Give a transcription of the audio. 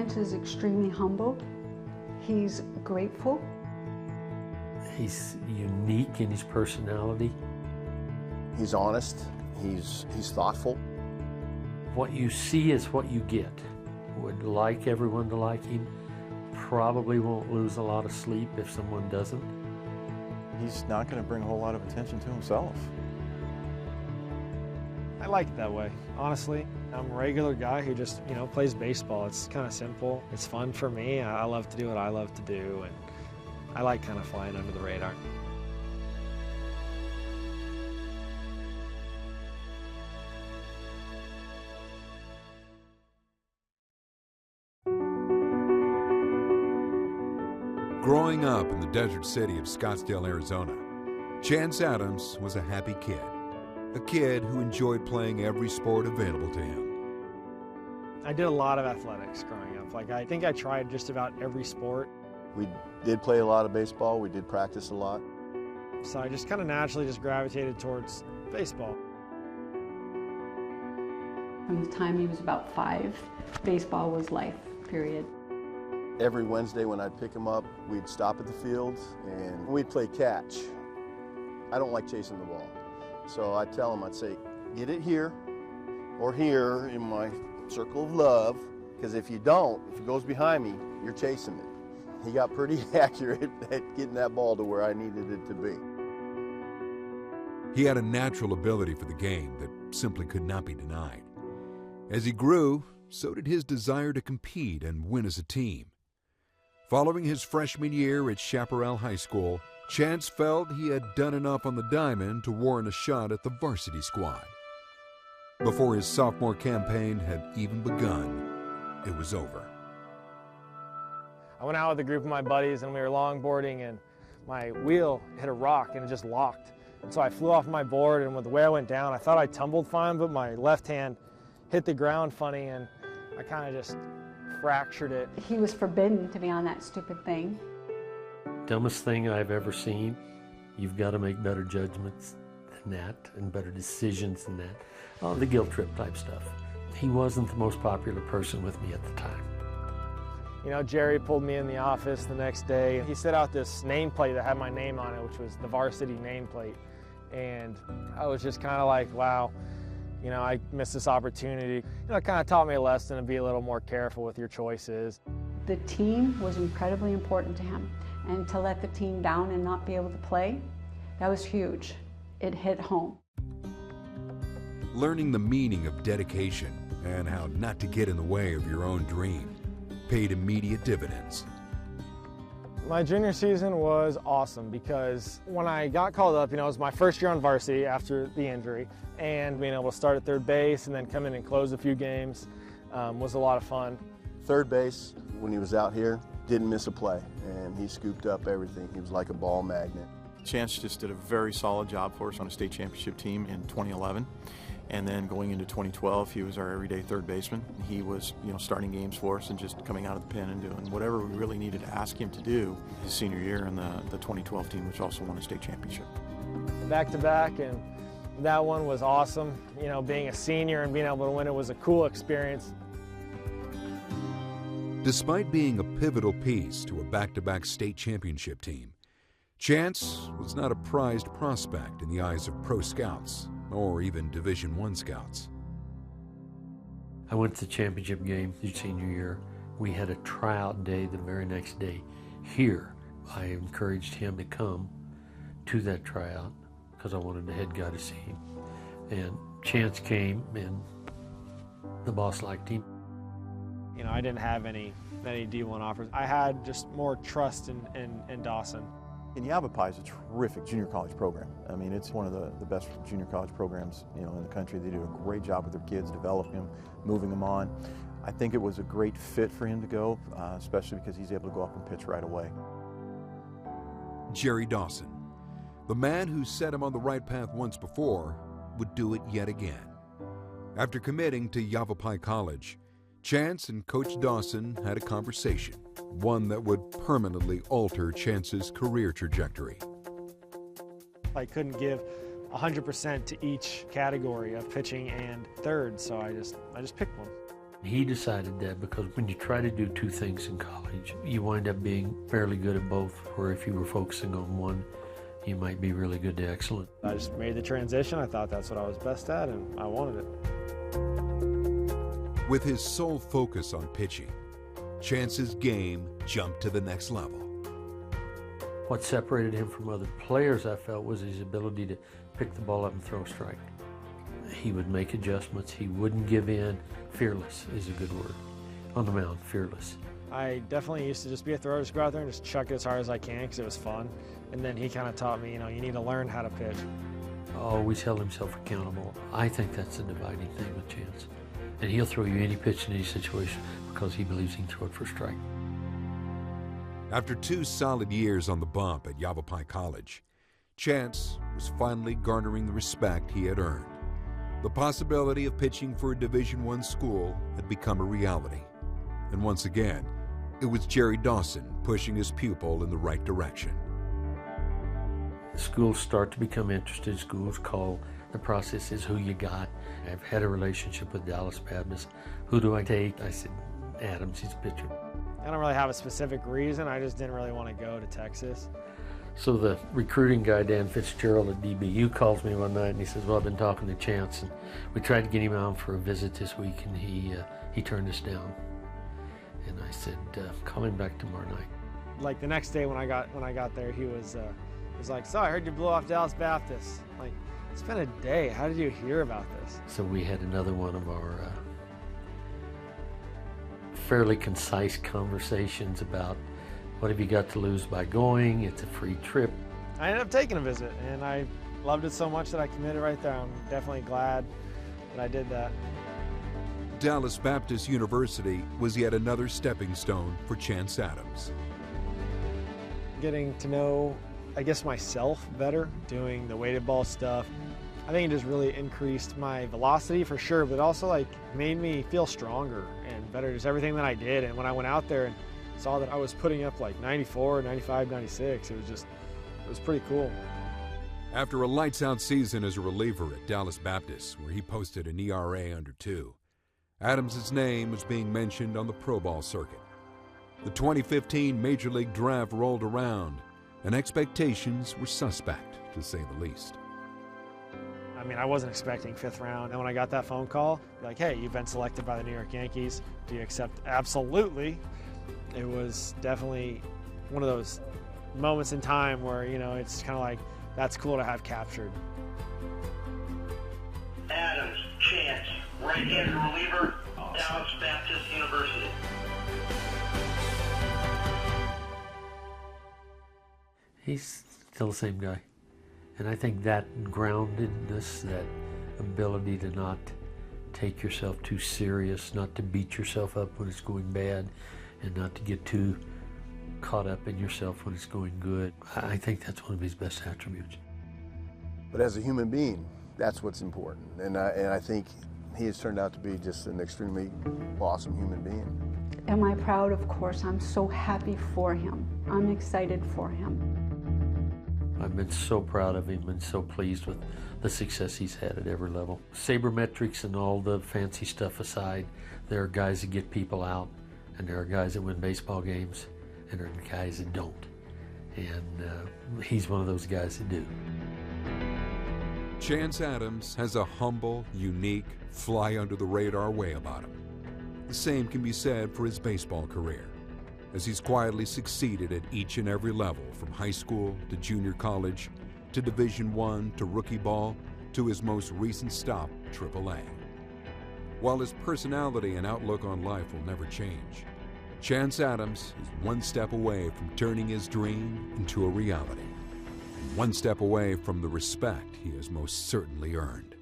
Chance is extremely humble. He's grateful. He's unique in his personality. He's honest. He's thoughtful. What you see is what you get. Would like everyone to like him. Probably won't lose a lot of sleep if someone doesn't. He's not going to bring a whole lot of attention to himself. I like it that way, honestly. I'm a regular guy who just, plays baseball. It's kind of simple. It's fun for me. I love to do what I love to do, and I like kind of flying under the radar. Growing up in the desert city of Scottsdale, Arizona, Chance Adams was a happy kid. A kid who enjoyed playing every sport available to him. I did a lot of athletics growing up. I think I tried just about every sport. We did play a lot of baseball. We did practice a lot. So I just kind of naturally just gravitated towards baseball. From the time he was about 5, baseball was life, period. Every Wednesday when I'd pick him up, we'd stop at the field and we'd play catch. I don't like chasing the ball. So I'd tell him, I'd say, get it here or here in my circle of love, because if you don't, if it goes behind me, you're chasing it. He got pretty accurate at getting that ball to where I needed it to be. He had a natural ability for the game that simply could not be denied. As he grew, so did his desire to compete and win as a team. Following his freshman year at Chaparral High School, Chance felt he had done enough on the diamond to warrant a shot at the varsity squad. Before his sophomore campaign had even begun, it was over. I went out with a group of my buddies and we were longboarding, and my wheel hit a rock and it just locked. And so I flew off my board, and with the way I went down, I thought I tumbled fine, but my left hand hit the ground funny and I kind of just fractured it. He was forbidden to be on that stupid thing. Dumbest thing I've ever seen. You've got to make better judgments than that and better decisions than that. Oh, the guilt trip type stuff. He wasn't the most popular person with me at the time. Jerry pulled me in the office the next day. He set out this nameplate that had my name on it, which was the varsity nameplate. And I was just kind of like, wow, I missed this opportunity. It kind of taught me a lesson to be a little more careful with your choices. The team was incredibly important to him, and to let the team down and not be able to play, that was huge. It hit home. Learning the meaning of dedication and how not to get in the way of your own dream paid immediate dividends. My junior season was awesome because when I got called up, it was my first year on varsity after the injury, and being able to start at third base and then come in and close a few games was a lot of fun. Third base, when he was out here, didn't miss a play, and he scooped up everything. He was like a ball magnet. Chance just did a very solid job for us on a state championship team in 2011. And then going into 2012, he was our everyday third baseman. He was, starting games for us and just coming out of the pen and doing whatever we really needed to ask him to do his senior year in the 2012 team, which also won a state championship. Back to back, and that one was awesome. Being a senior and being able to win it was a cool experience. Despite being a pivotal piece to a back-to-back state championship team, Chance was not a prized prospect in the eyes of pro scouts or even Division I scouts. I went to the championship game his senior year. We had a tryout day the very next day here. I encouraged him to come to that tryout because I wanted the head guy to see him. And Chance came, and the boss liked him. I didn't have any D1 offers. I had just more trust in Dawson. And Yavapai is a terrific junior college program. I mean, it's one of the best junior college programs, in the country. They do a great job with their kids, developing them, moving them on. I think it was a great fit for him to go, especially because he's able to go up and pitch right away. Jerry Dawson, the man who set him on the right path once before, would do it yet again. After committing to Yavapai College, Chance and Coach Dawson had a conversation, one that would permanently alter Chance's career trajectory. I couldn't give 100% to each category of pitching and third, so I just picked one. He decided that because when you try to do two things in college, you wind up being fairly good at both, where if you were focusing on one, you might be really good to excellent. I just made the transition. I thought that's what I was best at, and I wanted it. With his sole focus on pitching, Chance's game jumped to the next level. What separated him from other players, I felt, was his ability to pick the ball up and throw a strike. He would make adjustments. He wouldn't give in. Fearless is a good word. On the mound, fearless. I definitely used to just be a thrower, just go out there and just chuck it as hard as I can because it was fun. And then he kind of taught me, you need to learn how to pitch. Always held himself accountable. I think that's the dividing thing with Chance. And he'll throw you any pitch in any situation because he believes he can throw it for a strike. After 2 solid years on the bump at Yavapai College, Chance was finally garnering the respect he had earned. The possibility of pitching for a Division I school had become a reality. And once again, it was Jerry Dawson pushing his pupil in the right direction. Schools start to become interested. Schools call. The process is who you got. I've had a relationship with Dallas Baptist. Who do I take? I said, Adams, he's a pitcher. I don't really have a specific reason. I just didn't really want to go to Texas. So the recruiting guy, Dan Fitzgerald at DBU, calls me one night and he says, well, I've been talking to Chance, and we tried to get him out for a visit this week, and he turned us down. And I said, call him back tomorrow night. Like the next day when I got there, he was like, so I heard you blew off Dallas Baptist. Like, it's been a day. How did you hear about this? So we had another one of our fairly concise conversations about what have you got to lose by going? It's a free trip. I ended up taking a visit, and I loved it so much that I committed right there. I'm definitely glad that I did that. Dallas Baptist University was yet another stepping stone for Chance Adams. Getting to know, I guess, myself better, doing the weighted ball stuff. I think it just really increased my velocity for sure, but also like made me feel stronger and better, just everything that I did. And when I went out there and saw that I was putting up like 94, 95, 96, it was pretty cool. After a lights-out season as a reliever at Dallas Baptist, where he posted an ERA under 2, Adams' name was being mentioned on the pro ball circuit. The 2015 Major League Draft rolled around, and expectations were suspect, to say the least. I mean, I wasn't expecting 5th round, and when I got that phone call, like, hey, you've been selected by the New York Yankees, do you accept? Absolutely. It was definitely one of those moments in time where, it's kind of like, that's cool to have captured. Adams, Chance, right-handed reliever, Dallas Baptist University. He's still the same guy. And I think that groundedness, that ability to not take yourself too serious, not to beat yourself up when it's going bad, and not to get too caught up in yourself when it's going good, I think that's one of his best attributes. But as a human being, that's what's important. And I think he has turned out to be just an extremely awesome human being. Am I proud? Of course. I'm so happy for him. I'm excited for him. I've been so proud of him and so pleased with the success he's had at every level. Sabermetrics and all the fancy stuff aside, there are guys that get people out, and there are guys that win baseball games, and there are guys that don't. And he's one of those guys that do. Chance Adams has a humble, unique, fly-under-the-radar way about him. The same can be said for his baseball career, as he's quietly succeeded at each and every level, from high school to junior college, to Division I, to rookie ball, to his most recent stop, AAA. While his personality and outlook on life will never change, Chance Adams is one step away from turning his dream into a reality, and one step away from the respect he has most certainly earned.